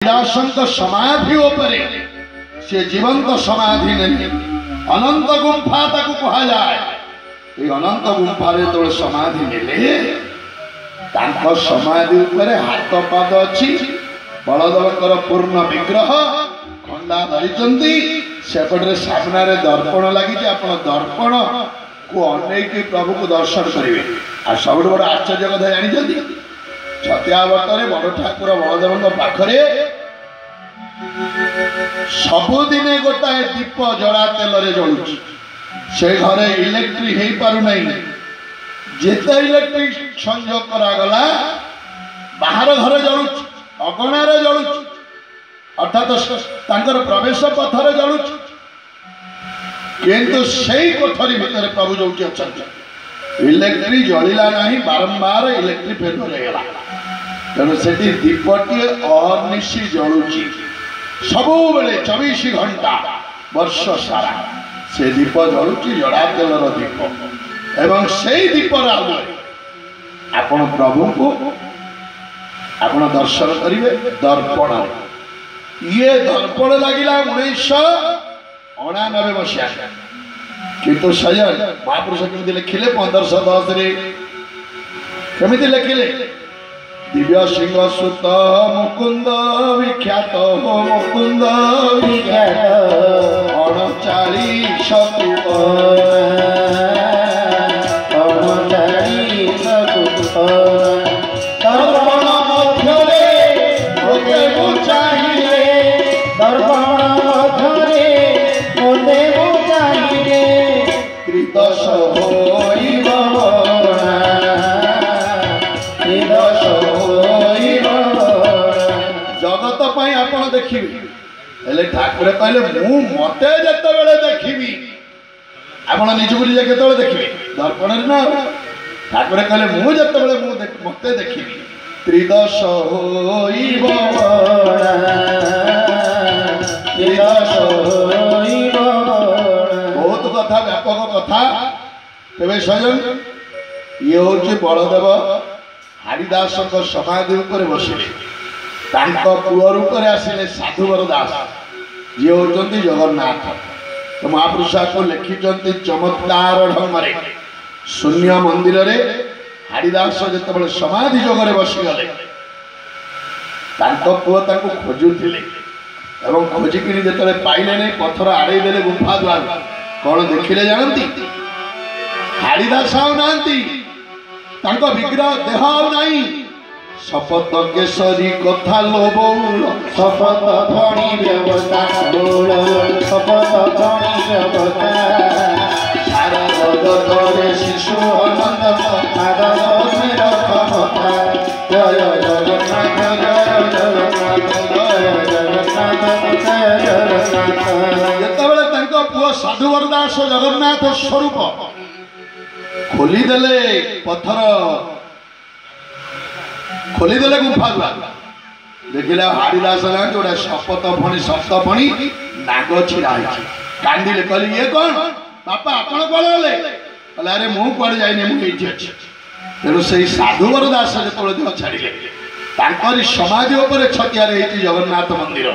कैलासंक समाधि उपरे से जीवंत समाधि नहीं अनंत गुंफा ताकू कहा जाए। ये अनंत गुंफा रे तो समाधि नेले तांको समाधि उपरे हाथ पाद अछि। बलदेवकर पूर्ण विग्रह खंडा धरिचंती सेपटे सामने रे दर्पण लगी। आपण दर्पण को अनेक प्रभु को दर्शन करेंगे। आ सब बड़ आश्चर्य कथा जानी छतिया बटरे बड़ ठाकुर बलदेव पाखरे सबुदिने गोटाए दीप जड़ा तेल जलुच। से घरे इलेक्ट्रिक हो पारु नहीं। जेते इलेक्ट्रिक संयोग करागला बाहर घर जलुच अगणार जलुच अर्थात तांकर प्रवेश पथर जलुच। किंतु सही कोठरी भितर प्रभु जोटी अछंती इलेक्ट्रिक जलिला नहीं। बारंबार इलेक्ट्रिक फेल होगला तेणु से दीपटी अहर्निशी जलुची सबु बेले 24 घंटा वर्ष सारा से दीप जलुची जड़ा तेलर दीप। एवं से दीप आपण प्रभु को आपण दर्शन करेंगे दर्पण। ये दर्पण लगिला 1999 मसीहा किंतु सजन महापुरुष केमती लिखिले 1510 रे केमती लिखिले दिव्य सिंह सुत मुकुंद विख्यात हो मुकुंद विख्यात 39 दर्पण मध्यरे मोते चाहिए दर्पण मध्यरे मोते चाहिए त्रिदश होइब जगत पाई आपण देखिबे हेले ठाकुर कहले मु मते जते बेले देखिबी। आपण निजु बुली केते बेले देखिबे दर्पण रे ना। ठाकुर कहले मु जते बेले मते देखिबी त्रिदश होइब त्रिदश होइब। बहुत कथा व्यापक कथा। तेरे सजन ये हूँ बलदेव हरिदास समाधि उपर बसिले पुअ रूप आसिले साधुवर दास जी होती जगन्नाथ। तो महापुरुष को लिखिंट चमत्कार ढंग शून्य मंदिर रे हरिदास जिते समाधि जगह बसीगले पुओ खोजुले एवं खोजिक जो पाइले नहीं पथर आड़े देले गुंफा द्वार कौन देखिले जानती हरिदास आउ ना विग्रह देह आउ नहीं। शपथ केशरी कथा लोबौल शपथ धनी व्यवस्था बोल शपथ धनी व्यवस्था सारा जगत शिशु अनंत जय जगन्नाथ जय जगन्नाथ जय जगन्नाथ जय जगन्नाथ। जितेबाला पुओ साधुवर दास जगन्नाथ स्वरूप खोलीदेले पथर खोलीदेले गुंफा द्वार देखिले हरिदास गोटे शपथ फणी सप्त फणी नाग छिड़ा कांदिले कहले ये कौन बापा आपण कौन गले कहले अरे मु कड़े जाइने मुझे तेणु से साधुवर दास जो देह छाड़िले तांकरी समाधि उपर छतिया जगन्नाथ मंदिर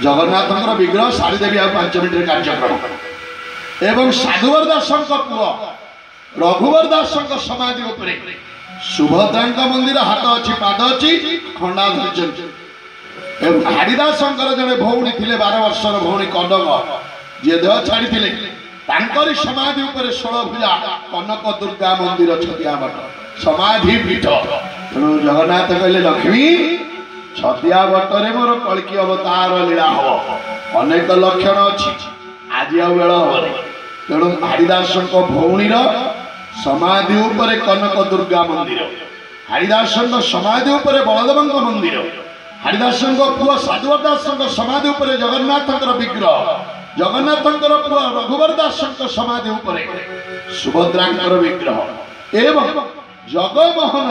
जगन्नाथ विग्रह सारीदेवी आ 5 मिनिट कार्यक्रम एवं साधुवर दास पुओ रघुवर दास समाधि उपरे सुभद्रा मंदिर हाथ अच्छी पाद अच्छी खंडा धरी हरिदास जड़े भौणी थे 12 वर्षर भौणी कनक जी देह छाड़ी समाधि उपर 16 भुजा कनक दुर्गा मंदिर छतियाबट समाधि पीठ। तेणु जगन्नाथ कहले लक्ष्मी छतियाबटरे मोर कल्कि अवतार लीला हम अनेक लक्षण अच्छी आज आ बेल हम। तेणु हरिदास भौणी समाधि उपरे कनक दुर्गा मंदिर हरिदास समाधि उपरे बलदेव मंदिर हरिदास पुओ साधुवर दास समाधि उपरे जगन्नाथ विग्रह जगन्नाथ पुओ रघुवर दास समाधि उपरे सुभद्रा विग्रह एवं जगमोहन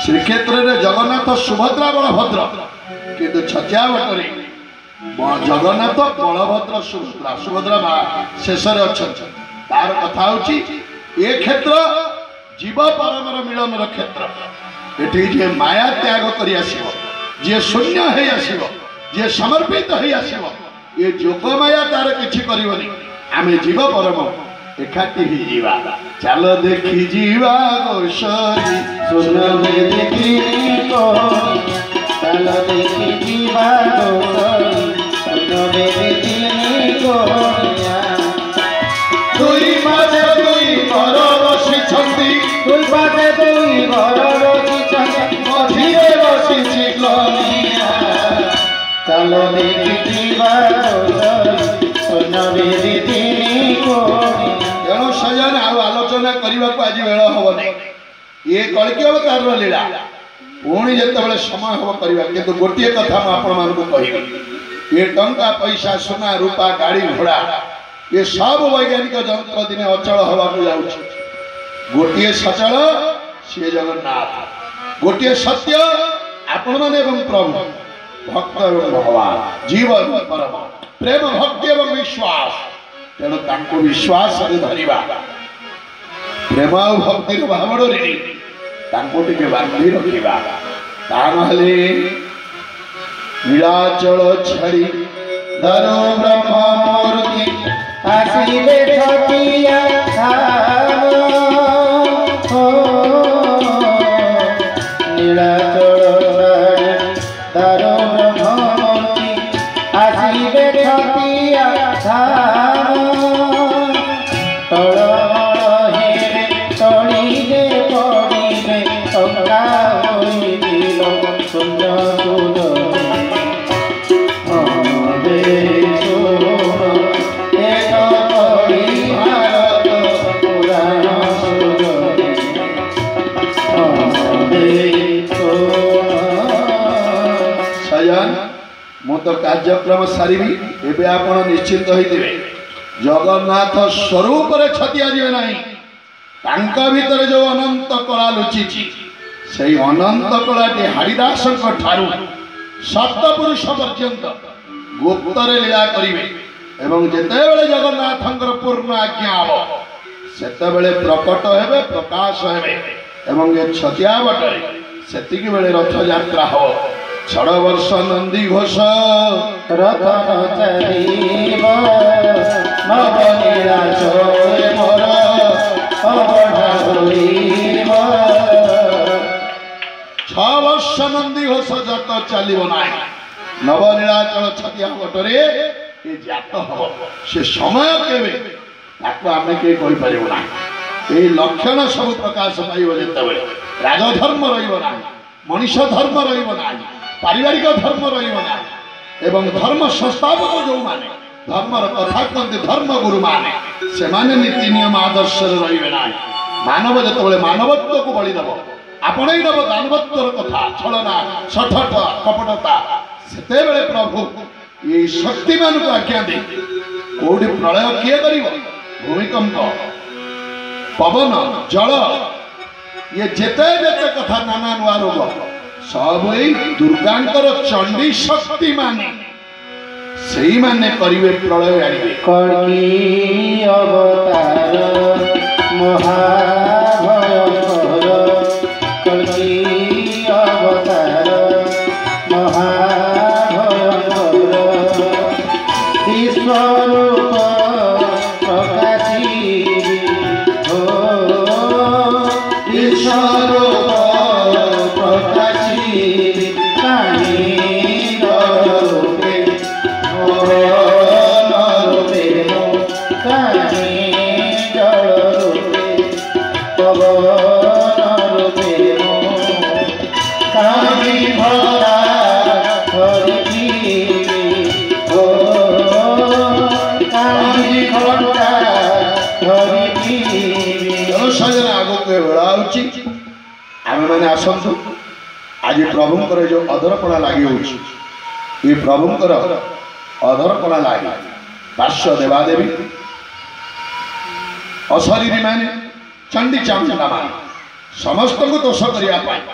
श्रीक्षेत्र रे जगन्नाथ सुभद्रा बलभद्र किंतु छतियाबटरे जगन्नाथ बलभद्र सुभद्रा सुभद्रा शेष तार कथा होची ये क्षेत्र जीव परमर मिलन क्षेत्र ये माया त्याग कर जे शून्य है आसीबो जे समर्पित है आसीबो ये जोगमाया तार किछि करिवनी आमे जीव परम एकाठी ही जीवा चल देखी जीवा गोसरी सुन देखी कोनी चल देखी जीवा गोसरी सुन देखी कोनिया दुई मासे दुई घर बसी छंती दुई पासे दुई घर बसी छंती मझिरे बसी कनिया चल देखी जीवा गोसरी सुन देखी कोनिया तेणु सजन आलोचना करने को आज बेल हम नहीं ये कल्कि अवतार लीला पुणी जिते समय हम करवा किंतु गोटे कथा मुझे कहि ये टंका पैसा सोना रूपा गाड़ी घोड़ा ये सब वैज्ञानिक जंत्र दिन अचल हवा गोटे सचल सी जगन्नाथ गोटे सत्य आपण मैंने प्रभु भक्त एवं भगवान जीव एवं परम प्रेम भक्ति एवं विश्वास तेणु तांको विश्वास धरिबा प्रेम और भक्ति भाव डोरी तांको टिके बांधी रखिबा तानहले नीलाचल छड़ी धरो ब्रह्म मूर्ति आसीबे छतिया हो नीलाचल छड़ी धरो ब्रह्म मूर्ति आसीबे छतिया तो कार्यक्रम सारी एवं आप निश्चिंत होते जगन्नाथ स्वरूप छतिया जीवे ना भीतर जो अनंत कला लुचि से अनंत कलाटी हरिदास सप्तपुरुष पर्यंत गुप्तर लीला करेंगे एवं जिते बड़े जगन्नाथ पूर्ण आज्ञा हम से प्रकट हे प्रकाश हे ये छतिया बटरे से बेले रथ यात्रा हो 6 वर्ष नंदी घोष रथ चलीब नवनीला चोरे मोर अबढ़ा होइब 6 वर्ष नंदी घोष जत चलिब ना नवनीलाचल छतिया बटरे ये जात हम से समय केवे ताको आमे के कहि परिबो ना ए लक्षण सब प्रकाश पाइब जेते राजधर्म रहिब ना मनुष्य धर्म रहिब ना पारिवारिक धर्म रहा एवं धर्म संस्थापक जो माने धर्मर कथा कहते धर्म गुरु माने से माने नीति नियम आदर्श रे ना मानव जो मानवत्व को बलिदेव आपण देव दानवत्वर कथा छलना सठता कपटता से प्रभु ये शक्तिमान को आज्ञा दे कौटी प्रलय किए कर भूमिकंप पवन जल ये जेते जेते कथा नाना नुआ रोग सब दुर्गांकर चंडी शक्ति माने सही माने करिवे प्रलय आनिबे कल्कि अवतार महाभयंकर कल्कि अवतार महाभयंकर विश्वरूप प्रकाशी हो विश्वरूप आम मैंने आसतु आज प्रभुंर जो अधरपणा लगी ये प्रभुंर अधरपणा लगे पार्श्व देवादेवी अशरीरी माने चंडी चामुंडा मान समस्त को दोष करने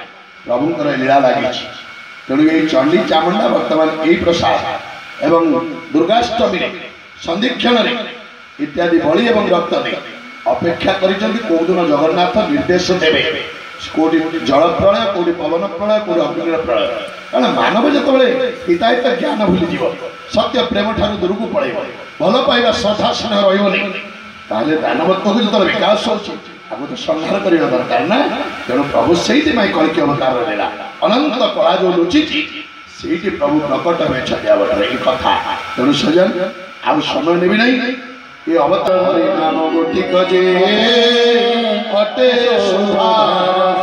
प्रभुंर लीला लगी तेणु ये चंडी चामुंडा बर्तमान यही प्रसाद एवं दुर्गाष्टमी संदीक्षण इत्यादि बलि एवं रक्त दे अपेक्षा करिसेंती कोदिन जगन्नाथ निर्देश देवे कोडी जल प्रलय कोडी पवन प्रलय कोडी अग्नि प्रलय କାରଣ ମାନବ ଯେତେବେଳେ ହିତାହିତ ଜ୍ଞାନ ଭୁଲିଯିବ ସତ୍ୟ ପ୍ରେମ ଠାରୁ ଦୂରକୁ ପଳେଇବ ଭଲ ପାଇବା ଶ୍ରଦ୍ଧା ସ୍ନେହ ରହିବନି ତାହେଲେ ଦାନବତ୍ୱକୁ ଯେତେବେଳେ ବିକାଶ ହେଉଛି ତାକୁ ତ ସଂହାର କରିବା ଦରକାର ନା ତେଣୁ ପ୍ରଭୁ ସେଇଥିପାଇଁ କଳିକି ଅବତାର ନେଲା ଅନନ୍ତ କଳା ଯୋଉ ଲୁଚିଛି ସେଇଠି ପ୍ରଭୁ ପ୍ରକଟ ହେବେ ଛତିଆ ବଟରେ ଏଇ କଥା ତେଣୁ ସଜନ ଆଉ ସମୟ ନେବି ନାହିଁ ଏ ଅବତାର ନାମ ଗୋଟିକ ଯେ ଅଟେ ସୁଧାର